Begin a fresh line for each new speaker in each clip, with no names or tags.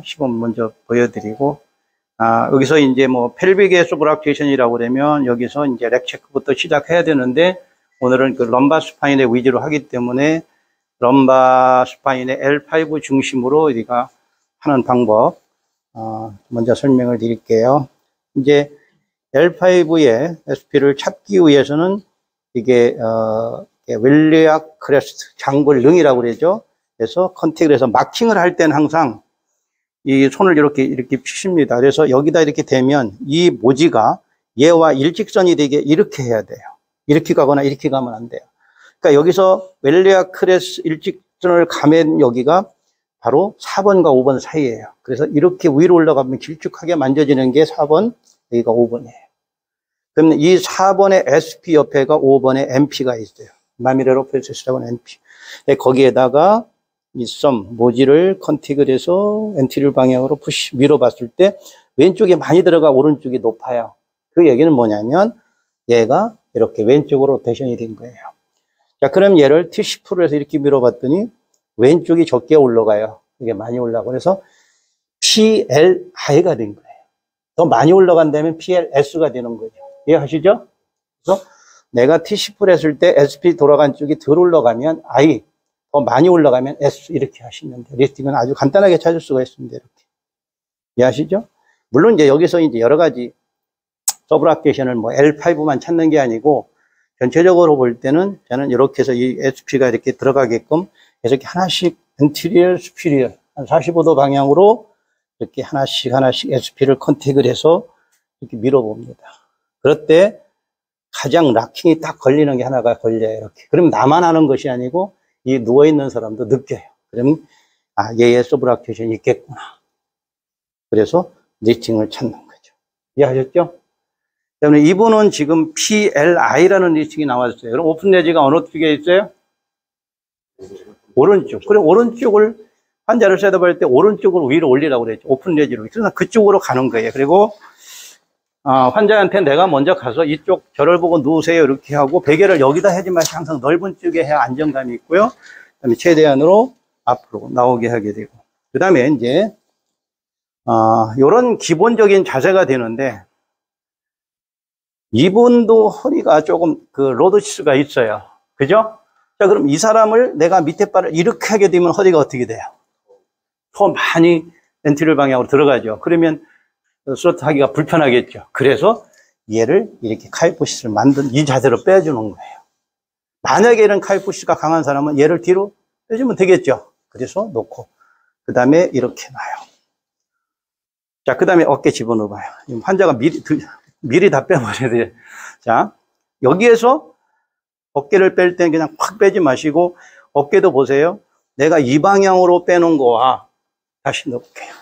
시범 먼저 보여드리고, 여기서 이제 뭐 펠빅의 소브락테이션이라고 그러면 여기서 이제 렉 체크부터 시작해야 되는데, 오늘은 그 럼바 스파인에 위주로 하기 때문에 럼바 스파인의 L5 중심으로 우리가 하는 방법 먼저 설명을 드릴게요. 이제 L5의 SP를 찾기 위해서는 이게 웰리악 크레스트 장골릉이라고 그러죠. 그래서 컨택을 해서 마킹을 할 때는 항상 이 손을 이렇게 피십니다. 그래서 여기다 이렇게 대면 이 모지가 얘와 일직선이 되게 이렇게 해야 돼요. 이렇게 가거나 이렇게 가면 안 돼요. 그러니까 여기서 웰리악 크레스 일직선을 가면 여기가 바로 4번과 5번 사이예요. 그래서 이렇게 위로 올라가면 길쭉하게 만져지는 게 4번, 여기가 5번이에요. 그러면 이 4번의 SP 옆에가 5번의 MP가 있어요. 마미레로 프레스라고 하는 MP. 거기에다가 이 썸, 모지를 컨택을 해서 엔티리어 방향으로 밀어봤을 때 왼쪽에 많이 들어가 오른쪽이 높아요. 그 얘기는 뭐냐면 얘가 이렇게 왼쪽으로 로테이션이 된 거예요. 자, 그럼 얘를 T10%에서 이렇게 밀어봤더니 왼쪽이 적게 올라가요. 이게 많이 올라가고. 그래서 PLI가 된 거예요. 더 많이 올라간다면 PLS가 되는 거죠. 이해하시죠? 그래서 내가 T10% 했을 때 SP 돌아간 쪽이 덜 올라가면 I, 더 많이 올라가면 S 이렇게 하시면 돼요. 리스팅은 아주 간단하게 찾을 수가 있습니다. 이렇게. 이해하시죠? 물론 이제 여기서 이제 여러 가지 서브락테이션을 뭐 L5만 찾는 게 아니고 전체적으로 볼 때는 저는 이렇게 해서 이 SP가 이렇게 들어가게끔 이렇게 하나씩 엔티리어, 스피리어 한 45도 방향으로 이렇게 하나씩 SP를 컨택을 해서 이렇게 밀어봅니다. 그럴 때 가장 락킹이 딱 걸리는 게 하나가 걸려요. 이렇게. 그럼 나만 하는 것이 아니고 이 누워있는 사람도 느껴요. 그러면 얘의 서브락테이션이 있겠구나. 그래서 리스팅을 찾는 거죠. 이해하셨죠? 그다음에 이분은 지금 PLI라는 리스팅이 나왔어요. 그럼 오픈 레지가 어느 쪽에 있어요? 오른쪽. 그럼 오른쪽을 환자를 셋업할 때 오른쪽으로 위로 올리라고 그랬죠. 오픈 레지로. 그래서 그쪽으로 가는 거예요. 그리고 환자한테 내가 먼저 가서 이쪽 저를 보고 누우세요 이렇게 하고 베개를 여기다 하지 마시고 항상 넓은 쪽에 해야 안정감이 있고요. 그다음에 최대한으로 앞으로 나오게 하게 되고. 그다음에 이제 이런 기본적인 자세가 되는데 이분도 허리가 조금 그 로드시스가 있어요. 그죠? 자, 그럼 이 사람을 내가 밑에 발을 이렇게 하게 되면 허리가 어떻게 돼요? 더 많이 엔티리어 방향으로 들어가죠. 그러면 스쿼트 하기가 불편하겠죠. 그래서 얘를 이렇게 카이포시스를 만든 이 자세로 빼주는 거예요. 만약에 이런 카이포시스가 강한 사람은 얘를 뒤로 빼주면 되겠죠. 그래서 놓고 그 다음에 이렇게 놔요. 자, 그 다음에 어깨 집어넣어봐요. 환자가 미리 다 빼버려야 돼요. 자, 여기에서 어깨를 뺄 때는 그냥 확 빼지 마시고 어깨도 보세요. 내가 이 방향으로 빼는 거와 다시 넣을게요.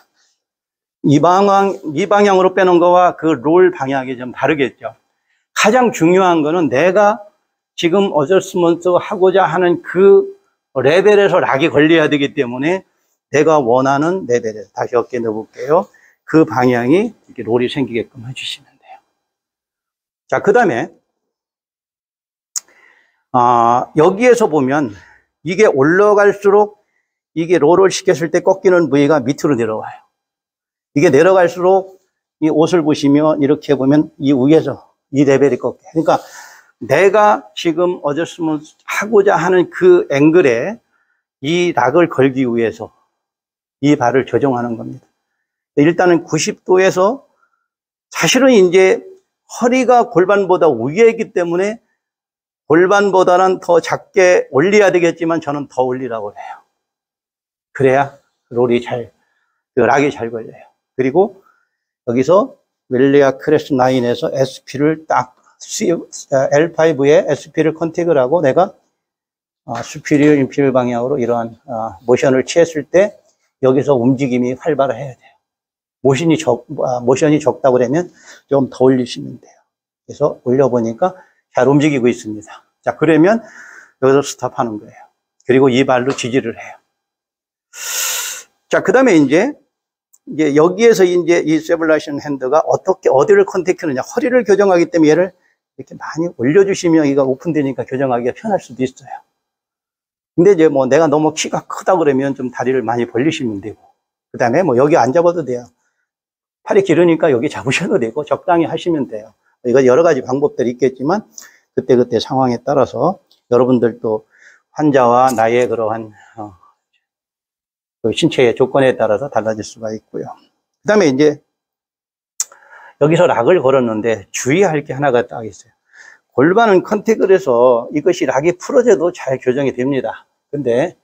이 방향으로 빼는 거와 그 롤 방향이 좀 다르겠죠. 가장 중요한 거는 내가 지금 어저스먼트 하고자 하는 그 레벨에서 락이 걸려야 되기 때문에 내가 원하는 레벨에서 다시 어깨 넣어볼게요. 그 방향이 이렇게 롤이 생기게끔 해주시면 돼요. 자, 그 다음에 여기에서 보면 이게 올라갈수록 이게 롤을 시켰을 때 꺾이는 부위가 밑으로 내려와요. 이게 내려갈수록 이 옷을 보시면 이렇게 보면 이 위에서 이 레벨이 꺾여요. 그러니까 내가 지금 어저스먼트 하고자 하는 그 앵글에 이 락을 걸기 위해서 이 발을 조정하는 겁니다. 일단은 90도에서 사실은 이제 허리가 골반보다 위에 있기 때문에 골반보다는 더 작게 올려야 되겠지만 저는 더 올리라고 해요. 그래야 롤이 락이 잘 걸려요. 그리고 여기서 웰리악 크레스트 라인에서 SP를 딱 L5에 SP를 컨택을 하고 내가 수피리어 인피리어 방향으로 이러한 모션을 취했을 때 여기서 움직임이 활발해야 돼요. 모션이 적다고 그러면 좀 더 올리시면 돼요. 그래서 올려보니까 잘 움직이고 있습니다. 자, 그러면 여기서 스탑하는 거예요. 그리고 이 발로 지지를 해요. 자, 그 다음에 이제 여기에서 이제 이 세블라이션 핸드가 어디를 컨택하느냐. 허리를 교정하기 때문에 얘를 이렇게 많이 올려주시면 여기가 오픈되니까 교정하기가 편할 수도 있어요. 근데 이제 뭐 내가 너무 키가 크다 그러면 좀 다리를 많이 벌리시면 되고. 그 그 다음에 뭐 여기 안 잡아도 돼요. 팔이 길으니까 여기 잡으셔도 되고 적당히 하시면 돼요. 이거 여러 가지 방법들이 있겠지만 그때그때 상황에 따라서 여러분들도 환자와 나의 그러한 그 신체의 조건에 따라서 달라질 수가 있고요. 그 다음에 이제 여기서 락을 걸었는데 주의할 게 하나가 딱 있어요. 골반은 컨택을 해서 이것이 락이 풀어져도 잘 교정이 됩니다. 근데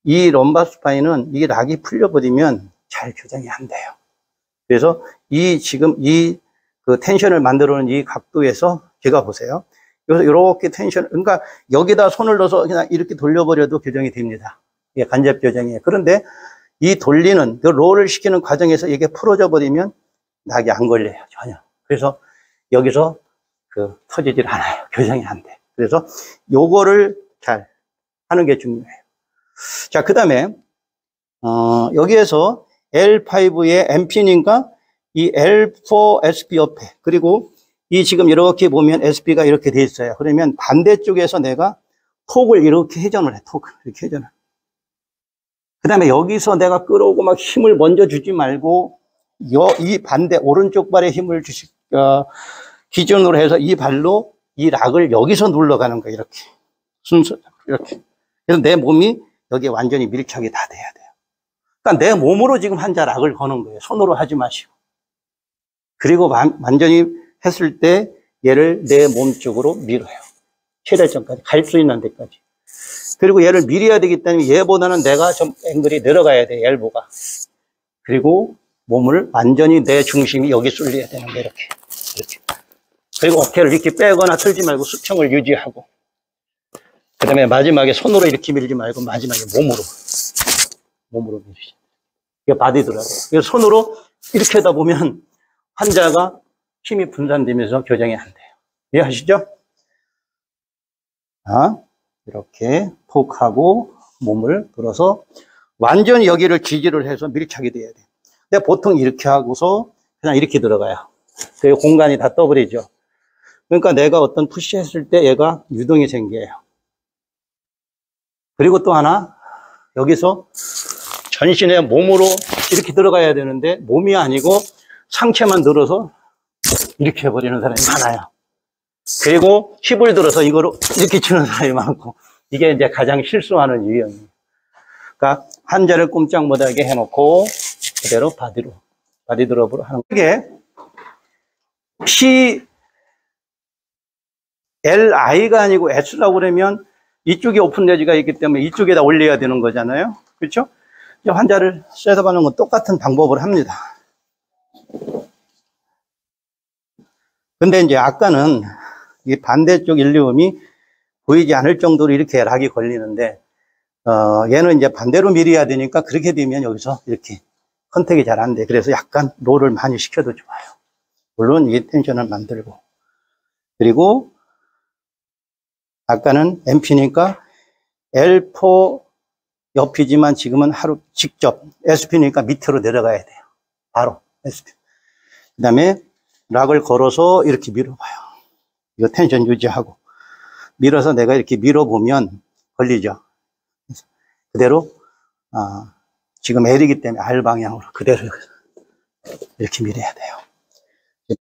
이 럼바 스파인은 이 락이 풀려버리면 잘 교정이 안 돼요. 그래서 지금 그 텐션을 만들어 놓은 이 각도에서 제가 보세요. 여기서 이렇게 텐션, 그러니까 여기다 손을 넣어서 그냥 이렇게 돌려버려도 교정이 됩니다. 이게 간접 교정이에요. 그런데 이 돌리는, 그 롤을 시키는 과정에서 이게 풀어져 버리면 낙이 안 걸려요. 전혀. 그래서 여기서 터지질 않아요. 교정이 안 돼. 그래서 요거를 잘 하는 게 중요해요. 자, 그 다음에, 여기에서 L5의 MP님과 이 L4 SP 옆에, 그리고 이 지금 이렇게 보면 SP가 이렇게 돼 있어요. 그러면 반대쪽에서 내가 톡을 이렇게 회전을 해. 톡을 이렇게 회전을. 그 다음에 여기서 내가 끌어오고 막 힘을 먼저 주지 말고 이 반대 오른쪽 발에 힘을 기준으로 해서 이 발로 이 락을 여기서 눌러가는 거예요. 이렇게 순서 이렇게. 그래서 내 몸이 여기에 완전히 밀착이 다 돼야 돼요. 그러니까 내 몸으로 지금 환자 락을 거는 거예요. 손으로 하지 마시고. 그리고 완전히 했을 때 얘를 내 몸 쪽으로 밀어요. 최대점까지 갈 수 있는 데까지. 그리고 얘를 밀어야 되기 때문에 얘보다는 내가 좀 앵글이 내려가야 돼, 엘보가. 그리고 몸을 완전히 내 중심이 여기 쏠려야 되는데, 이렇게. 그리고 어깨를 이렇게 빼거나 틀지 말고 수평을 유지하고. 그 다음에 마지막에 손으로 이렇게 밀지 말고 마지막에 몸으로 밀으시죠. 이게 바디더라고요. 그래서 손으로 이렇게 하다 보면 환자가 힘이 분산되면서 교정이 안 돼요. 이해하시죠? 자, 이렇게 톡하고 몸을 들어서 완전히 여기를 지지를 해서 밀착이 돼야 돼요. 근데 보통 이렇게 하고서 그냥 이렇게 들어가요. 그 공간이 다 떠버리죠. 그러니까 내가 어떤 푸시 했을 때 얘가 유동이 생겨요. 그리고 또 하나, 여기서 전신의 몸으로 이렇게 들어가야 되는데 몸이 아니고 상체만 들어서 이렇게 해버리는 사람이 많아요. 그리고 힙을 들어서 이거로 이렇게 치는 사람이 많고, 이게 이제 가장 실수하는 유형이에요. 그러니까 환자를 꼼짝 못하게 해놓고 그대로 바디드롭으로 하는 거예요. 이게 PLI가 아니고 S라고 그러면 이쪽에 오픈레지가 있기 때문에 이쪽에다 올려야 되는 거잖아요. 그렇죠? 환자를 셋업하는 건 똑같은 방법을 합니다. 근데 이제 아까는 이 반대쪽 일리움이 보이지 않을 정도로 이렇게 락이 걸리는데, 얘는 이제 반대로 밀어야 되니까 그렇게 되면 여기서 이렇게 컨택이 잘 안 돼. 그래서 약간 롤을 많이 시켜도 좋아요. 물론 이게 텐션을 만들고. 그리고 아까는 MP니까 L4 옆이지만 지금은 직접 SP니까 밑으로 내려가야 돼요. 바로 SP. 그 다음에 락을 걸어서 이렇게 밀어봐요. 이거 텐션 유지하고. 밀어서 내가 이렇게 밀어보면 걸리죠. 그대로, 지금 L이기 때문에 R 방향으로 그대로 이렇게 밀어야 돼요.